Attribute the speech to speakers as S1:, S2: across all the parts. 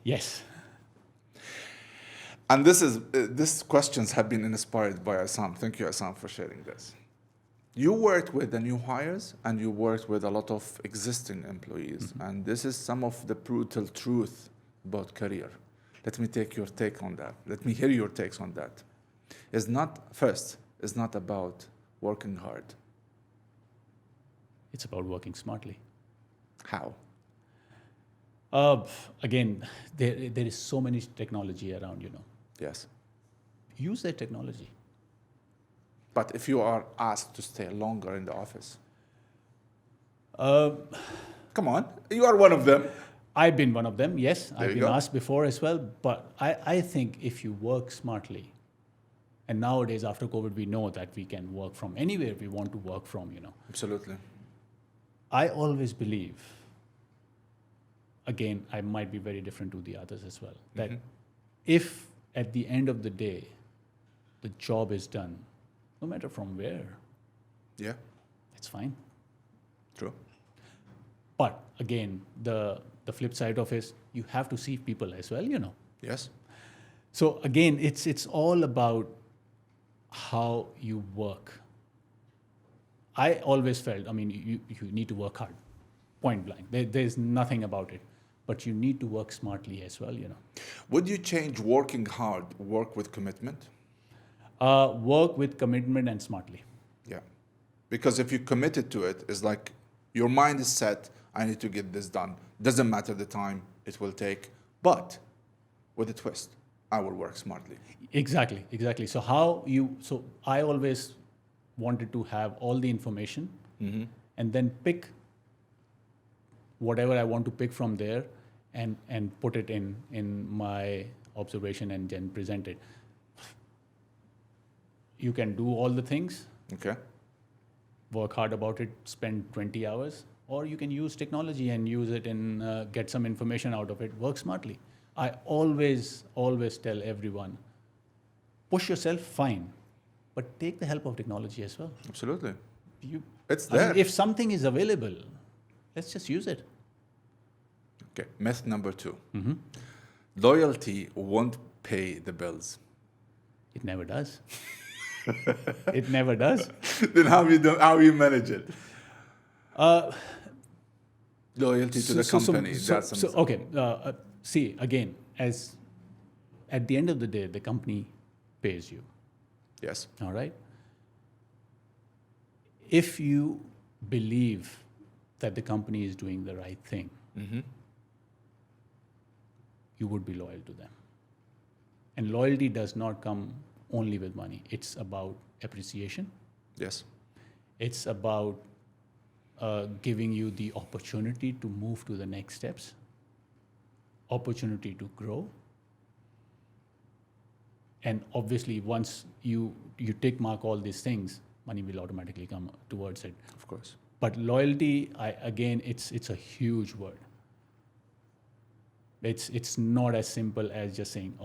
S1: Yes.
S2: And these questions have been inspired by Assam. Thank you, Assam, for sharing this. You worked with the new hires and you worked with a lot of existing employees. And this is some of the brutal truth about career. Let me take your take on that. Let me hear your takes on that. It's not about working hard.
S1: It's about working smartly.
S2: How?
S1: Again, there is so many technology around,
S2: Yes.
S1: Use that technology.
S2: But if you are asked to stay longer in the office,
S1: Uh,
S2: come on, you are one of them.
S1: I've been one of them, yes.
S2: There
S1: I've
S2: you
S1: been
S2: go.
S1: asked before as well. But I think if you work smartly, and nowadays after COVID, we know that we can work from anywhere we want to work from,
S2: Absolutely.
S1: I always believe, again, I might be very different to the others as well, that if at the end of the day, the job is done, no matter from where,
S2: Yeah,
S1: it's fine.
S2: true.
S1: But again, the flip side of it is you have to see people as well,
S2: Yes.
S1: So again, it's all about how you work. I always felt, you need to work hard, point blank. There's nothing about it. But you need to work smartly as well,
S2: Would you change working hard, work with commitment?
S1: Work with commitment and smartly.
S2: Yeah. Because if you committed to it, it's like your mind is set, I need to get this done. Doesn't matter the time it will take, but with a twist, I will work smartly.
S1: Exactly. So I always wanted to have all the information and then pick whatever I want to pick from there and put it in my observation and then present it. You can do all the things,
S2: Okay.
S1: work hard about it, spend 20 hours, or you can use technology and use it and get some information out of it, work smartly. I always tell everyone, push yourself, fine, but take the help of technology as well.
S2: Absolutely.
S1: You,
S2: It's
S1: I mean,
S2: there.
S1: if something is available, let's just use it.
S2: Okay. Myth number 2. Loyalty won't pay the bills.
S1: It never does. It never does.
S2: Then how you manage it? Loyalty to the company.
S1: Okay. See, again, as at the end of the day, the company pays you.
S2: Yes.
S1: All right. If you believe that the company is doing the right thing, you would be loyal to them. And loyalty does not come only with money. It's about appreciation.
S2: Yes.
S1: It's about giving you the opportunity to move to the next steps, opportunity to grow. And obviously, once you tick mark all these things, money will automatically come towards it.
S2: Of course.
S1: But loyalty, it's a huge word. It's not as simple as just saying,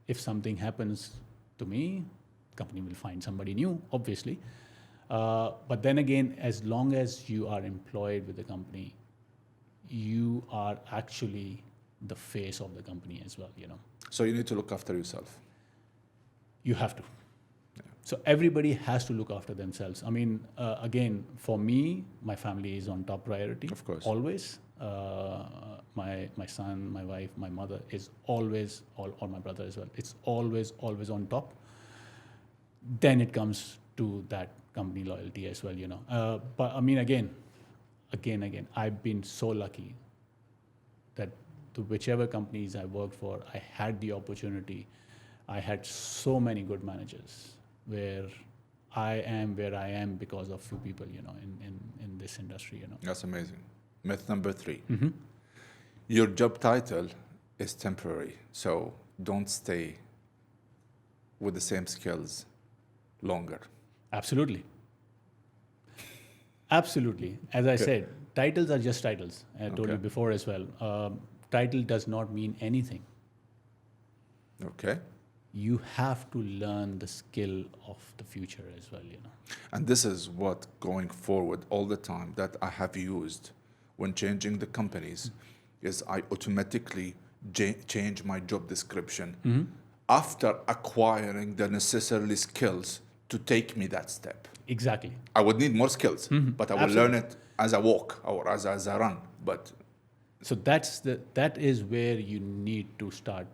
S1: if something happens to me, company will find somebody new, obviously. But then again, as long as you are employed with the company, you are actually the face of the company as well,
S2: So you need to look after yourself.
S1: You have to. So everybody has to look after themselves. Again, for me, my family is on top priority.
S2: Of course.
S1: Always. My son, my wife, my mother is always, or my brother as well, it's always on top. Then it comes to that company loyalty as well, But again, I've been so lucky that to whichever companies I worked for, I had the opportunity. I had so many good managers where I am where I am because of few people, in this industry,
S2: That's amazing. Myth number 3. Your job title is temporary, so don't stay with the same skills longer.
S1: Absolutely. As I said, titles are just titles. I told you before as well. Title does not mean anything.
S2: Okay.
S1: You have to learn the skill of the future as well,
S2: And this is what going forward all the time that I have used when changing the companies. is I automatically change my job description
S1: Mm-hmm.
S2: after acquiring the necessary skills to take me that step.
S1: Exactly.
S2: I would need more skills, but I will learn
S1: Absolutely.
S2: it as I walk or as I run. But
S1: So that is where you need to start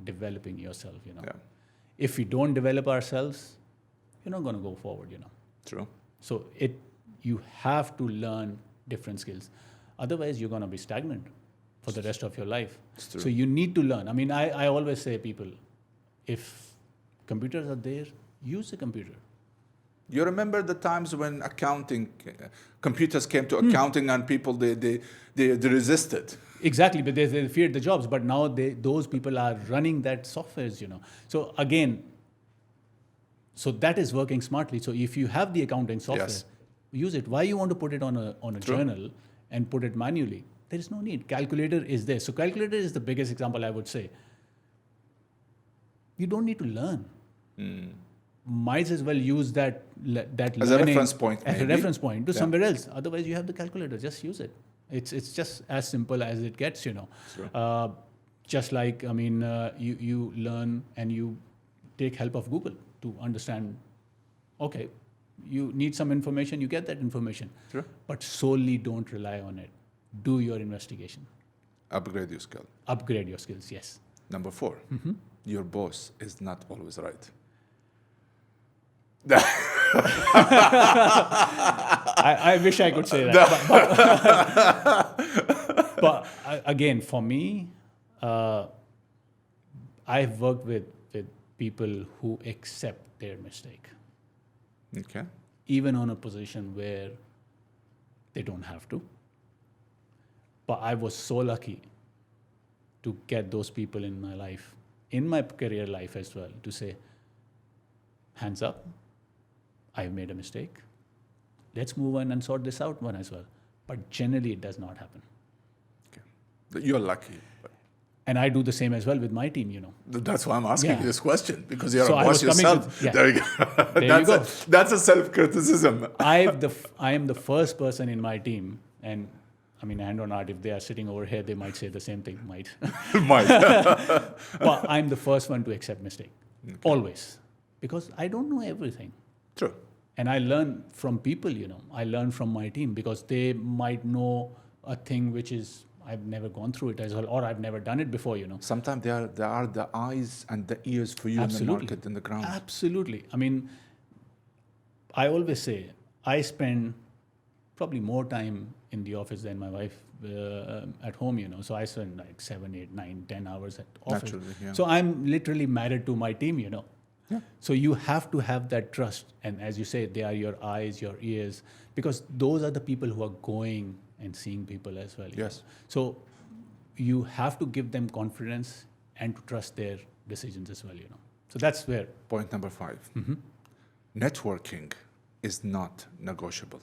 S1: developing yourself, you know.
S2: yeah,
S1: If we don't develop ourselves, you're not going to go forward, you know.
S2: true.
S1: So you have to learn different skills. Otherwise, you're going to be stagnant for the rest of your life.
S2: It's true.
S1: So you need to learn. I mean, I always say people, if computers are there, use the computer.
S2: You remember the times when computers came to accounting and people, they resisted.
S1: Exactly, but they feared the jobs. But now those people are running that softwares, you know. So again, so that is working smartly. So if you have the accounting software,
S2: Yes.
S1: use it. Why you want to put it on a
S2: True.
S1: journal and put it manually? There is no need. Calculator is there. So calculator is the biggest example I would say. You don't need to learn. Might as well use that
S2: As a
S1: learning
S2: reference point,
S1: as a
S2: maybe.
S1: reference point to
S2: Yeah.
S1: somewhere else. Otherwise, you have the calculator. Just use it. It's just as simple as it gets, you know.
S2: Sure.
S1: Just like, I mean, you learn and you take help of Google to understand, okay, you need some information, you get that information.
S2: Sure.
S1: But solely don't rely on it. Do your investigation.
S2: Upgrade your skill.
S1: Upgrade your skills, yes.
S2: Number 4, your boss is not always right.
S1: I wish I could say that. But again, for me, I've worked with people who accept their mistake,
S2: Okay.
S1: even on a position where they don't have to. But I was so lucky to get those people in my life, in my career life as well, to say, hands up, I've made a mistake. Let's move on and sort this out one as well. But generally, it does not happen.
S2: You're lucky.
S1: And I do the same as well with my team, you know.
S2: That's why I'm asking
S1: Yeah.
S2: you this question, because you're
S1: So
S2: a
S1: I
S2: boss
S1: was coming
S2: yourself.
S1: to- yeah.
S2: There you go.
S1: There you go.
S2: That's a self-criticism.
S1: I am the first person in my team, and I mean, hand on heart, if they are sitting over here, they might say the same thing, might.
S2: Mike.
S1: But I'm the first one to accept mistake, always, because I don't know everything.
S2: True.
S1: And I learn from people, you know. I learn from my team because they might know a thing which is, I've never gone through it as well, or I've never done it before, you know.
S2: Sometimes they are the eyes and the ears for you in the market, in the ground.
S1: Absolutely. I mean, I always say I spend probably more time in the office than my wife at home, you know. So I spend like 7, 8, 9, 10 hours at office.
S2: Naturally, yeah.
S1: So I'm literally married to my team, you know.
S2: Yeah.
S1: So you have to have that trust. And as you say, they are your eyes, your ears, because those are the people who are going and seeing people as well. you
S2: Yes.
S1: know. So you have to give them confidence and to trust their decisions as well, you know. So that's where.
S2: Point number 5. Networking is not negotiable.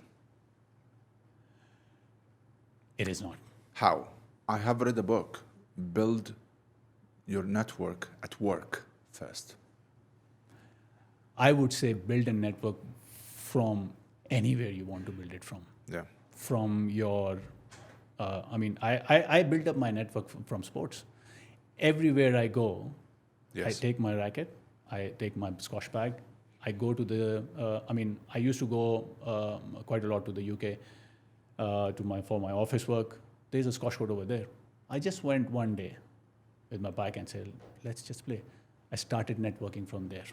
S1: It is not.
S2: How? I have read a book, Build Your Network at Work First.
S1: I would say build a network from anywhere you want to build it from.
S2: Yeah.
S1: From your, I built up my network from sports. Everywhere I go,
S2: Yes.
S1: I take my racket, I take my squash bag, I go to the, I used to go quite a lot to the UK for my office work. There's a squash court over there. I just went one day with my bike and said, let's just play. I started networking from there.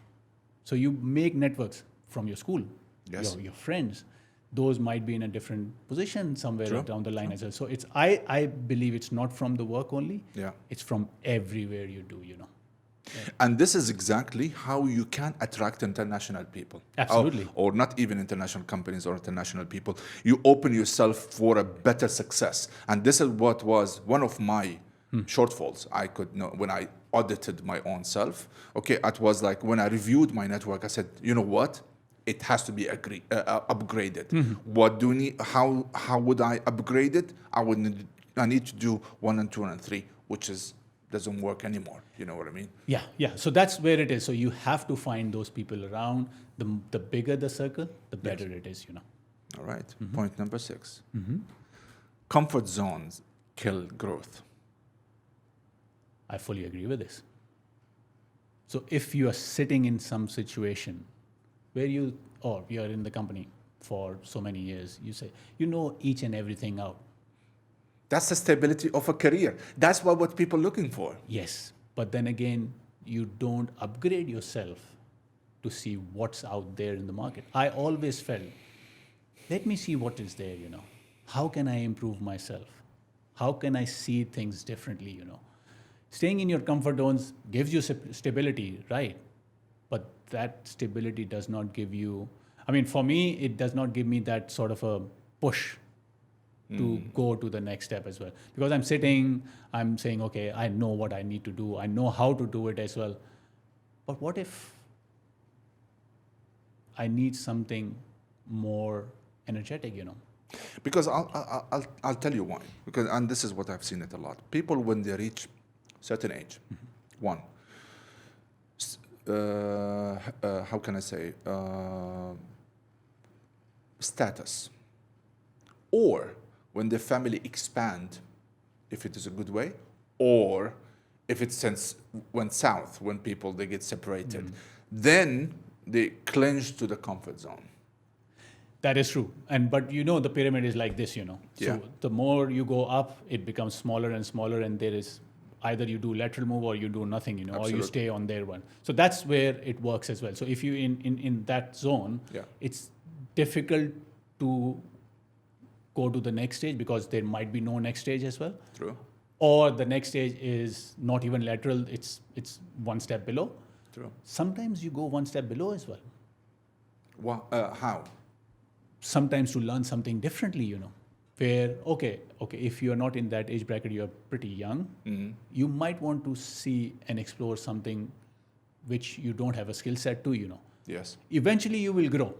S1: So you make networks from your school,
S2: Yes.
S1: your friends. Those might be in a different position somewhere
S2: True.
S1: down the line as well. So it's I believe it's not from the work only.
S2: Yeah.
S1: It's from everywhere you do, you know.
S2: And this is exactly how you can attract international people.
S1: Absolutely.
S2: Or not even international companies or international people. You open yourself for a better success. And this is what was one of my shortfalls. I could know when I audited my own self. Okay, it was like when I reviewed my network, I said, you know what? It has to be upgraded. What do you need? How would I upgrade it? I need to do 1 and 2 and 3, which doesn't work anymore. You know what I mean?
S1: Yeah. So that's where it is. So you have to find those people around. The bigger the circle, the better it is, you know.
S2: All right. Point number 6. Comfort zones kill growth.
S1: I fully agree with this. So if you are sitting in some situation where you're in the company for so many years, you say, you know each and everything out.
S2: That's the stability of a career. That's what people looking for.
S1: Yes, but then again, you don't upgrade yourself to see what's out there in the market. I always felt, let me see what is there, How can I improve myself? How can I see things differently, Staying in your comfort zones gives you stability, right? But that stability does not give you, for me, it does not give me that sort of a push to go to the next step as well. Because I'm sitting, I'm saying, okay, I know what I need to do. I know how to do it as well. But what if I need something more energetic,
S2: Because I'll tell you why. And this is what I've seen it a lot. People, when they reach certain age, one, how can I say, status, or when the family expand, if it is a good way, or if it went south, when they get separated, then they clinch to the comfort zone.
S1: That is true. But the pyramid is like this, So
S2: Yeah.
S1: the more you go up, it becomes smaller and smaller, and there is either you do lateral move or you do nothing, or you
S2: Absolutely.
S1: stay on there one. So that's where it works as well. So if you in that zone,
S2: Yeah.
S1: it's difficult to go to the next stage because there might be no next stage as well.
S2: True.
S1: Or the next stage is not even lateral, it's one step below.
S2: True.
S1: Sometimes you go one step below as well.
S2: How?
S1: Sometimes to learn something differently, where, okay, if you're not in that age bracket, you're pretty young, you might want to see and explore something which you don't have a skill set to,
S2: Yes.
S1: Eventually you will grow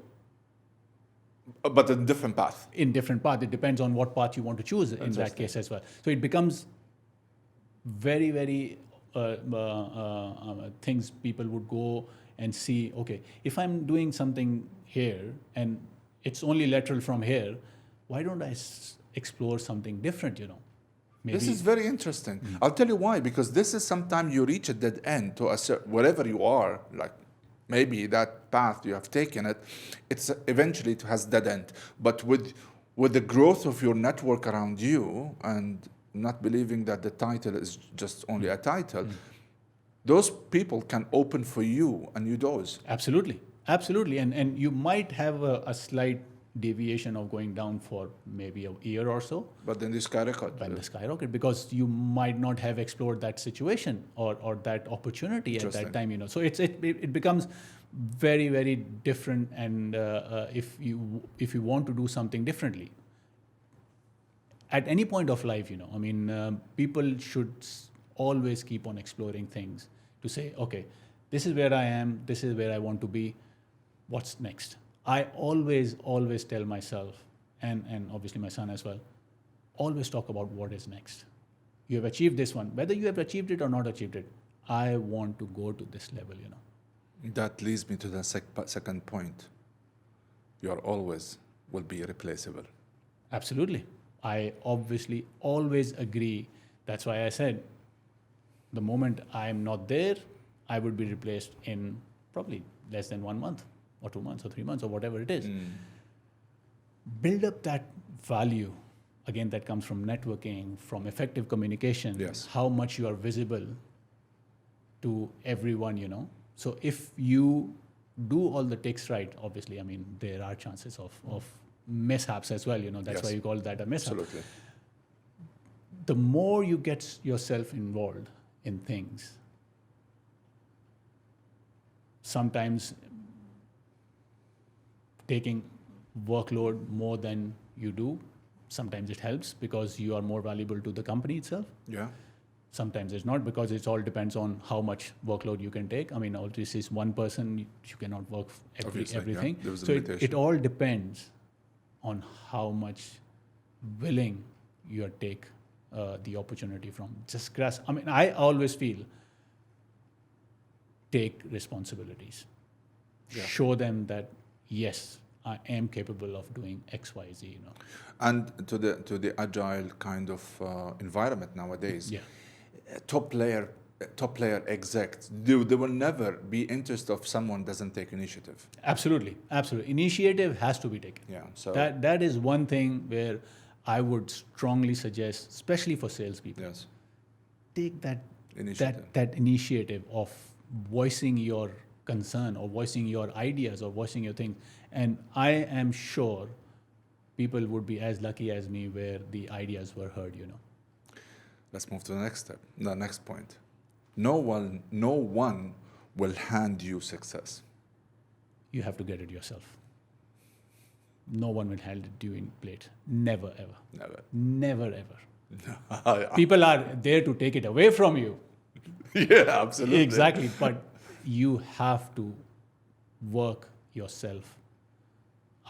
S2: But a different path.
S1: in different path. It depends on what path you want to choose in that
S2: Interesting.
S1: case as well. So it becomes very, very things people would go and see, okay, if I'm doing something here and it's only lateral from here, why don't I explore something different, Maybe.
S2: This is very interesting. I'll tell you why. Because this is sometimes you reach a dead end to wherever you are. Like maybe that path you have taken it's eventually it has dead end. But with the growth of your network around you and not believing that the title is just only a title, those people can open for you a new doors.
S1: Absolutely. And you might have a slight deviation of going down for maybe a year or so.
S2: But then they skyrocket.
S1: When the skyrocket, because you might not have explored that situation or that opportunity at that time, So it becomes very, very different. And if you want to do something differently, at any point of life, people should always keep on exploring things to say, okay, this is where I am, this is where I want to be, what's next? I always tell myself, and obviously my son as well, always talk about what is next. You have achieved this one, whether you have achieved it or not achieved it, I want to go to this level,
S2: That leads me to the second point. You are always will be replaceable.
S1: Absolutely. I obviously always agree. That's why I said the moment I'm not there, I would be replaced in probably less than 1 month or 2 months or 3 months or whatever it is. Build up that value. Again, that comes from networking, from effective communication,
S2: Yes.
S1: how much you are visible to everyone, So if you do all the ticks right, obviously, there are chances of mishaps as well, That's
S2: Yes.
S1: why you call that a mishap.
S2: Absolutely.
S1: The more you get yourself involved in things, sometimes taking workload more than you do, sometimes it helps because you are more valuable to the company itself.
S2: Yeah.
S1: Sometimes it's not, because it all depends on how much workload you can take. All this is one person, you cannot work
S2: Obviously, yeah.
S1: everything.
S2: There was a
S1: So
S2: limitation.
S1: it all depends on how much willing you take the opportunity from. Just grasp. I always feel, take responsibilities.
S2: Yeah.
S1: Show them that, yes, I am capable of doing X, Y, Z,
S2: And to the agile kind of environment nowadays.
S1: Yeah.
S2: top player execs, they will never be interested if someone doesn't take initiative.
S1: Absolutely, absolutely. Initiative has to be taken.
S2: Yeah. So
S1: That is one thing where I would strongly suggest, especially for salespeople,
S2: yes,
S1: take that
S2: initiative.
S1: that initiative of voicing your concern or voicing your ideas or voicing your thing. And I am sure people would be as lucky as me where the ideas were heard.
S2: Let's move to the next step. The next point. No one will hand you success.
S1: You have to get it yourself. No one will hand it to you in plate. Never ever.
S2: Never.
S1: Never ever. People are there to take it away from you.
S2: Yeah, absolutely.
S1: Exactly. But you have to work yourself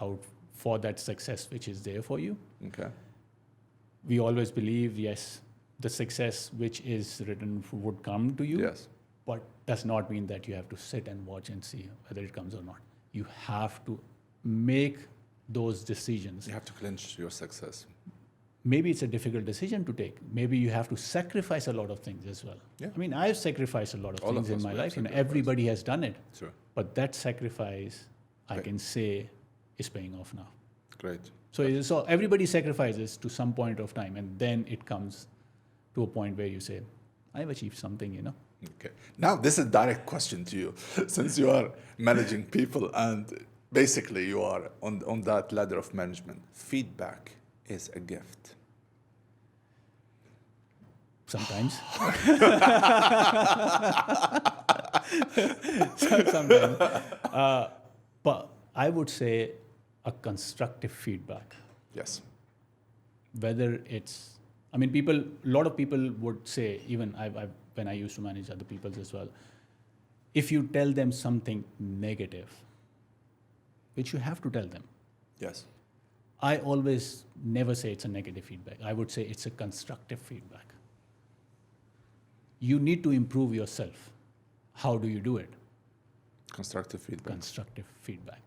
S1: out for that success which is there for you.
S2: Okay.
S1: We always believe, yes, the success which is written would come to you.
S2: Yes.
S1: But does not mean that you have to sit and watch and see whether it comes or not. You have to make those decisions.
S2: You have to clinch your success.
S1: Maybe it's a difficult decision to take. Maybe you have to sacrifice a lot of things as well.
S2: Yeah.
S1: I mean, I've sacrificed a lot of
S2: All
S1: things
S2: of
S1: in
S2: us,
S1: my
S2: we have
S1: life.
S2: sacrificed.
S1: Everybody has done it.
S2: Sure.
S1: But that sacrifice, I
S2: Right.
S1: can say, is paying off now.
S2: Great.
S1: So everybody sacrifices to some point of time, and then it comes to a point where you say, I've achieved something.
S2: Okay. Now, this is a direct question to you. Since you are managing people and basically you are on that ladder of management, feedback is a gift.
S1: Sometimes. Sometimes. But I would say a constructive feedback.
S2: Yes.
S1: Whether it's, a lot of people would say, even when I used to manage other people as well, if you tell them something negative, which you have to tell them,
S2: Yes.
S1: I always never say it's a negative feedback. I would say it's a constructive feedback. You need to improve yourself. How do you do it?
S2: Constructive feedback.
S1: Constructive feedback.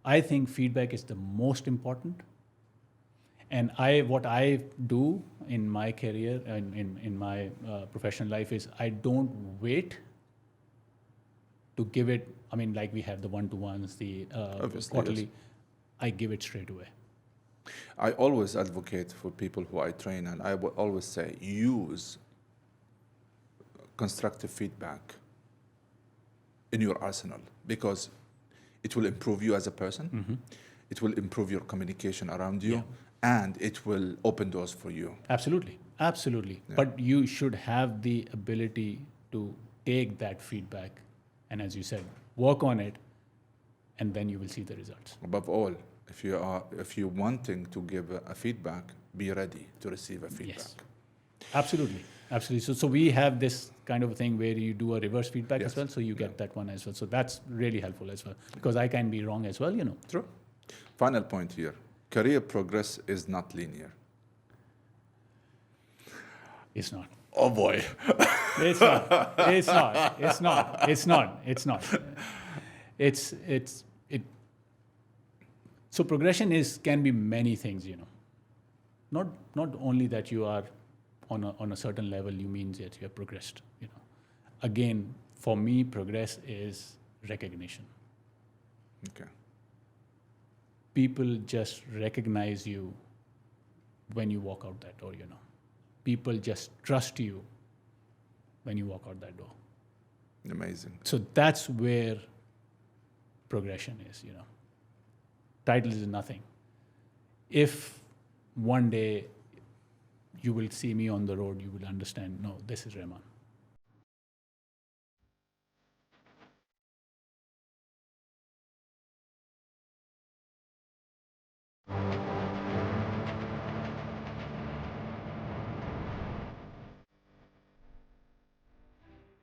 S1: I think feedback is the most important. And what I do in my career and in my professional life is I don't wait to give it. Like we have the one-to-ones, the
S2: Obviously,
S1: quarterly.
S2: yes.
S1: I give it straight away.
S2: I always advocate for people who I train, and I will always say use constructive feedback in your arsenal because it will improve you as a person, it will improve your communication around you, and it will open doors for you.
S1: Absolutely. Absolutely.
S2: Yeah.
S1: But you should have the ability to take that feedback and, as you said, work on it, and then you will see the results.
S2: Above all, if you're wanting to give a feedback, be ready to receive a feedback.
S1: Yes. Absolutely. Absolutely. So we have this kind of thing where you do a reverse feedback
S2: Yes.
S1: as well, so you get that one as well. So that's really helpful as well, because I can be wrong as well,
S2: True. Final point here. Career progress is not linear.
S1: It's not.
S2: Oh boy.
S1: It's not. It's not. It's not. It's not. It's not. So progression can be many things, Not only that you are on a certain level, you mean that you have progressed, Again, for me, progress is recognition.
S2: Okay.
S1: People just recognize you when you walk out that door, People just trust you when you walk out that door.
S2: Amazing.
S1: So that's where progression is, Title is nothing. If one day you will see me on the road, you will understand, no, this is Rehman.